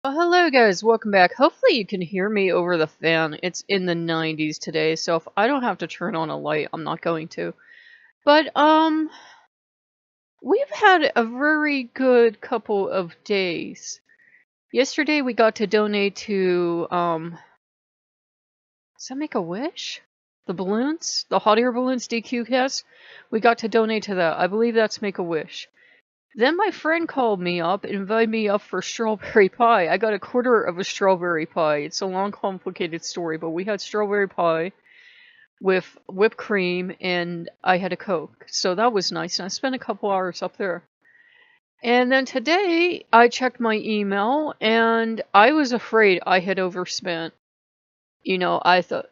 Oh, hello guys, welcome back. Hopefully you can hear me over the fan. It's in the 90s today, so if I don't have to turn on a light, I'm not going to. But, we've had a very good couple of days. Yesterday we got to donate to, does that Make-A-Wish? The balloons? The hot air balloons DQ has? We got to donate to that. I believe that's Make-A-Wish. Then my friend called me up and invited me up for strawberry pie. I got a quarter of a strawberry pie. It's a long, complicated story, but we had strawberry pie with whipped cream, and I had a Coke. So that was nice, and I spent a couple hours up there. And then today, I checked my email, and I was afraid I had overspent. I thought,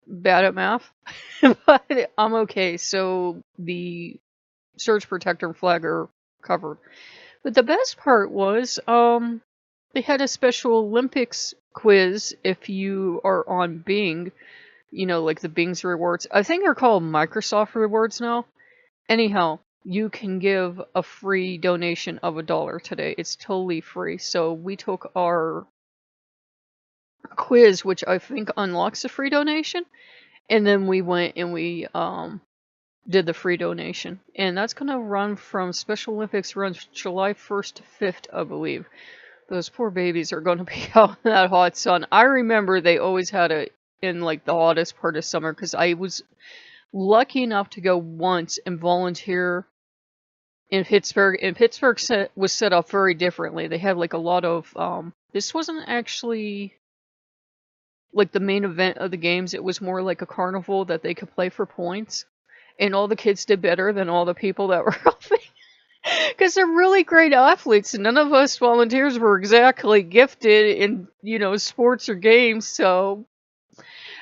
bad at math, but I'm okay. So the surge protector and flag are covered. But the best part was, they had a special Olympics quiz if you are on Bing, like the Bing's rewards. I think they're called Microsoft rewards now. Anyhow, you can give a free donation of $1 today. It's totally free. So we took our quiz, which I think unlocks a free donation, and then we went and we did the free donation. And that's going to run from Special Olympics runs July 1st to 5th, I believe. Those poor babies are going to be out in that hot sun. I remember they always had it in like the hottest part of summer because I was lucky enough to go once and volunteer in Pittsburgh. And Pittsburgh was set up very differently. They had like a lot of, this wasn't actually like the main event of the games. It was more like a carnival that they could play for points. And all the kids did better than all the people that were helping. Because they're really great athletes, and none of us volunteers were exactly gifted in, sports or games, so.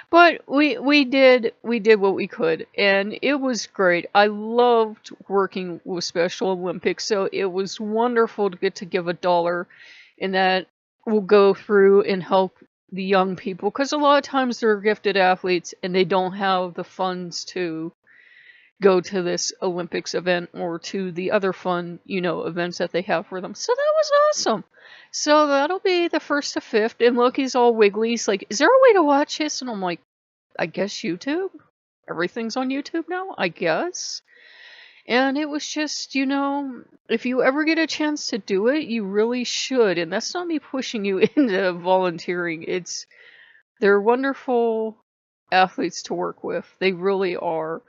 But we did what we could, and it was great. I loved working with Special Olympics, so it was wonderful to get to give $1, and that will go through and help the young people, because a lot of times they're gifted athletes, and they don't have the funds to go to this Olympics event or to the other fun, events that they have for them. So that was awesome. So that'll be the 1st to 5th, and Loki's all wiggly. He's like, is there a way to watch this? And I'm like, I guess YouTube? Everything's on YouTube now, I guess. And it was just, if you ever get a chance to do it, you really should. And that's not me pushing you into volunteering. They're wonderful athletes to work with. They really are.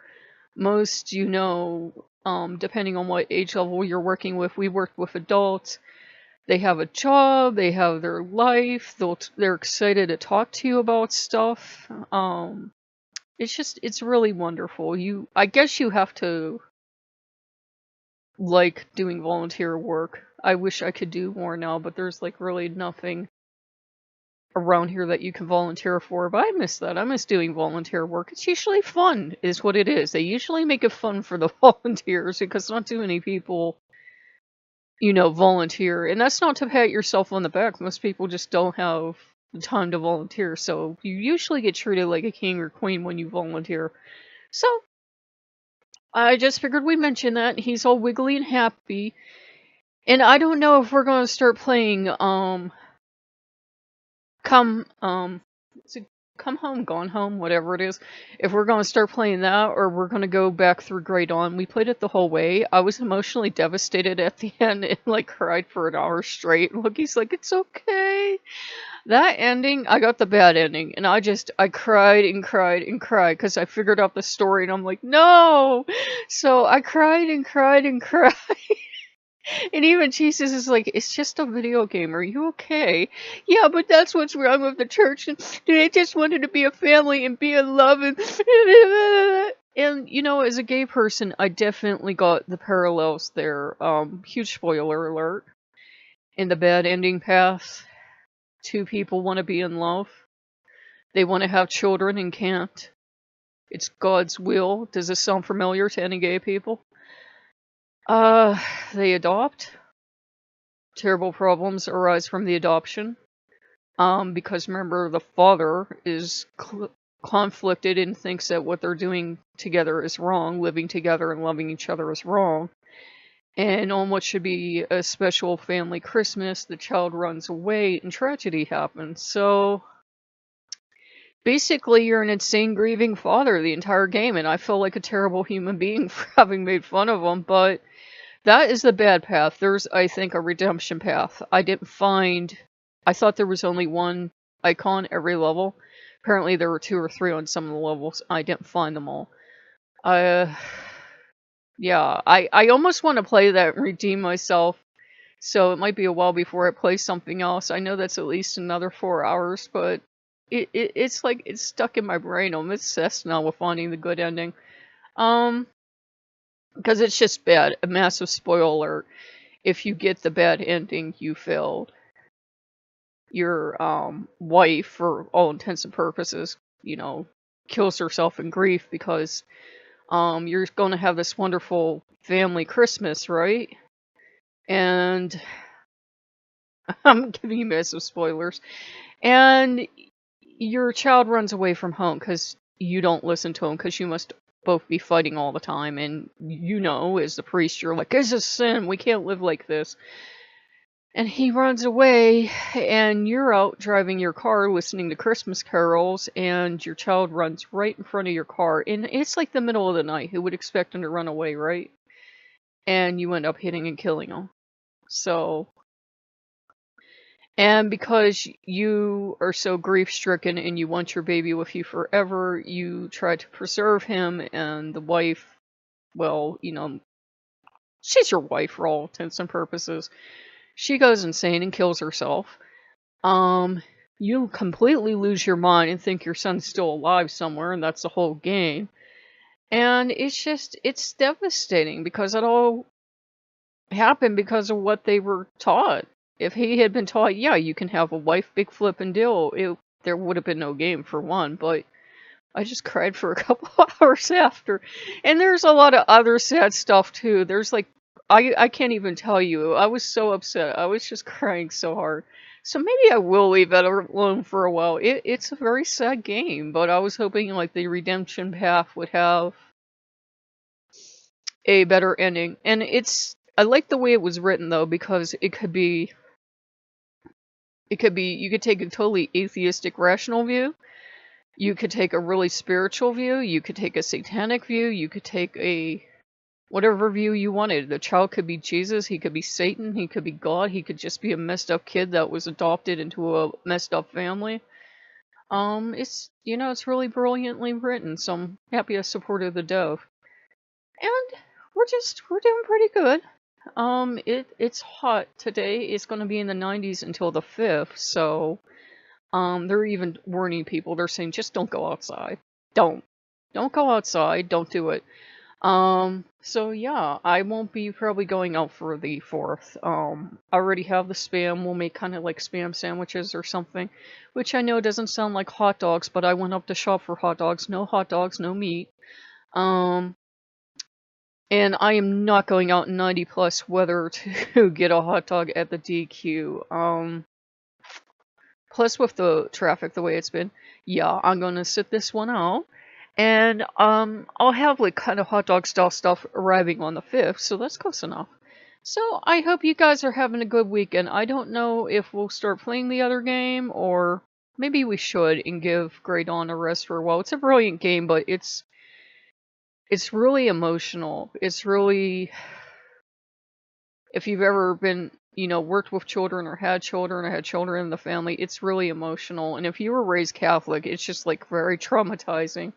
Most, depending on what age level you're working with, we worked with adults. They have a job, they have their life, they're excited to talk to you about stuff. It's really wonderful. I guess you have to like doing volunteer work. I wish I could do more now, but there's like really nothing around here that you can volunteer for, but I miss that. I miss doing volunteer work. It's usually fun, is what it is. They usually make it fun for the volunteers because not too many people, volunteer. And that's not to pat yourself on the back. Most people just don't have the time to volunteer, so you usually get treated like a king or queen when you volunteer. So, I just figured we'd mention that. He's all wiggly and happy. And I don't know if we're going to start playing, Come Home, Gone Home, whatever it is. If we're going to start playing that, or we're going to go back through Grey Dawn. We played it the whole way. I was emotionally devastated at the end and like cried for an hour straight. Loki's like, it's okay. That ending, I got the bad ending, and I cried and cried and cried because I figured out the story, and I'm like, no. So I cried and cried and cried. And even Jesus is like, it's just a video game. Are you okay? Yeah, but that's what's wrong with the church. And they just wanted to be a family and be in love. And as a gay person, I definitely got the parallels there. Huge spoiler alert. In the bad ending path, two people want to be in love. They want to have children and can't. It's God's will. Does this sound familiar to any gay people? They adopt. Terrible problems arise from the adoption. Because remember, the father is conflicted and thinks that what they're doing together is wrong. Living together and loving each other is wrong. And on what should be a special family Christmas, the child runs away and tragedy happens. So basically, you're an insane grieving father the entire game, and I feel like a terrible human being for having made fun of him, but that is the bad path. There's, I think, a redemption path. I thought there was only one icon every level. Apparently there were 2 or 3 on some of the levels. I didn't find them all. Yeah, I almost want to play that and redeem myself. So it might be a while before I play something else. I know that's at least another 4 hours, but it's like it's stuck in my brain. I'm obsessed now with finding the good ending. Because it's just bad. A massive spoiler alert. If you get the bad ending, you failed. Your wife, for all intents and purposes, you know, kills herself in grief because you're going to have this wonderful family Christmas, right? And I'm giving you massive spoilers. And your child runs away from home because you don't listen to him, because you must both be fighting all the time. And you know, as the priest, you're like, it's a sin. We can't live like this. And he runs away, and you're out driving your car listening to Christmas carols, and your child runs right in front of your car. And it's like the middle of the night. Who would expect him to run away, right? And you end up hitting and killing him. So, and because you are so grief-stricken and you want your baby with you forever, you try to preserve him, and the wife, well, you know, she's your wife for all intents and purposes. She goes insane and kills herself. You completely lose your mind and think your son's still alive somewhere, and that's the whole game. And it's devastating because it all happened because of what they were taught. If he had been taught, yeah, you can have a wife, big flippin' deal, there would have been no game for one, but I just cried for a couple hours after. And there's a lot of other sad stuff too. There's like, I can't even tell you. I was so upset. I was just crying so hard. So maybe I will leave that alone for a while. It's a very sad game, but I was hoping like the redemption path would have a better ending. And I like the way it was written though, because you could take a totally atheistic rational view. You could take a really spiritual view. You could take a satanic view. You could take a whatever view you wanted. The child could be Jesus, he could be Satan, he could be God, he could just be a messed up kid that was adopted into a messed up family. It's, you know, it's really brilliantly written, so I'm happy I supported the dev. And we're doing pretty good. It's hot today. It's gonna be in the 90s until the 5th, so they're even warning people. They're saying just don't go outside. Don't go outside, don't do it. So yeah, I won't be probably going out for the 4th. I already have the Spam. We'll make kind of like Spam sandwiches or something, which I know doesn't sound like hot dogs, but I went up to shop for hot dogs. No hot dogs, no meat. And I am not going out in 90 plus weather to get a hot dog at the DQ. Plus with the traffic the way it's been, yeah, I'm gonna sit this one out. And I'll have like kind of hot dog style stuff arriving on the 5th, so that's close enough. So I hope you guys are having a good weekend. I don't know if we'll start playing the other game, or maybe we should and give Grey Dawn a rest for a while. It's a brilliant game, but it's really emotional. It's really, if you've ever been, you know, worked with children or had children in the family, it's really emotional. And if you were raised Catholic, it's just like very traumatizing.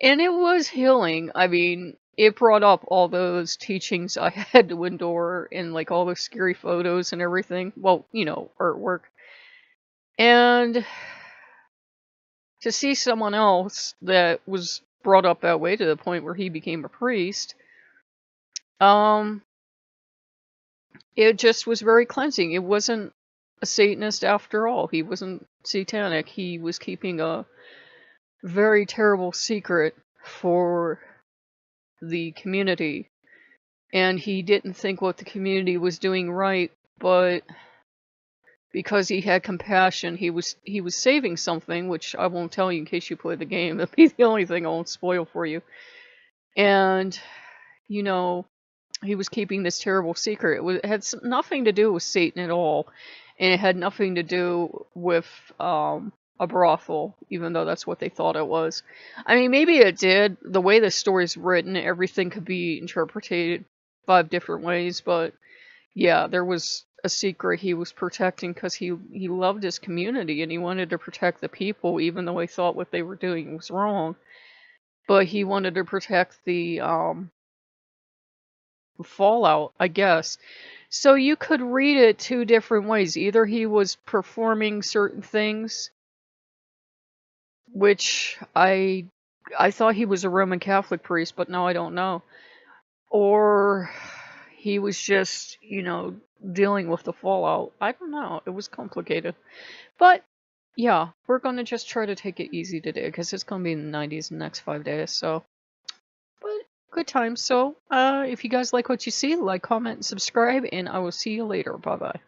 And it was healing. I mean, it brought up all those teachings I had to endure and like all those scary photos and everything. Well, you know, artwork. And to see someone else that was brought up that way to the point where he became a priest, it just was very cleansing. It wasn't a Satanist after all. He wasn't satanic. He was keeping a very terrible secret for the community. And he didn't think what the community was doing right, but because he had compassion, he was saving something, which I won't tell you in case you play the game. That'll be the only thing I won't spoil for you. And, you know, he was keeping this terrible secret. It had nothing to do with Satan at all, and it had nothing to do with a brothel, even though that's what they thought it was. I mean, maybe it did. The way the story's written, everything could be interpreted 5 different ways, but yeah, there was a secret he was protecting because he loved his community and he wanted to protect the people, even though he thought what they were doing was wrong. But he wanted to protect the fallout, I guess. So you could read it 2 different ways. Either he was performing certain things, which I thought he was a Roman Catholic priest, but now I don't know. Or he was just, you know, dealing with the fallout. I don't know. It was complicated. But yeah, we're going to just try to take it easy today because it's going to be in the 90s in the next 5 days. So, but good time. So, if you guys like what you see, like, comment, and subscribe, and I will see you later. Bye bye.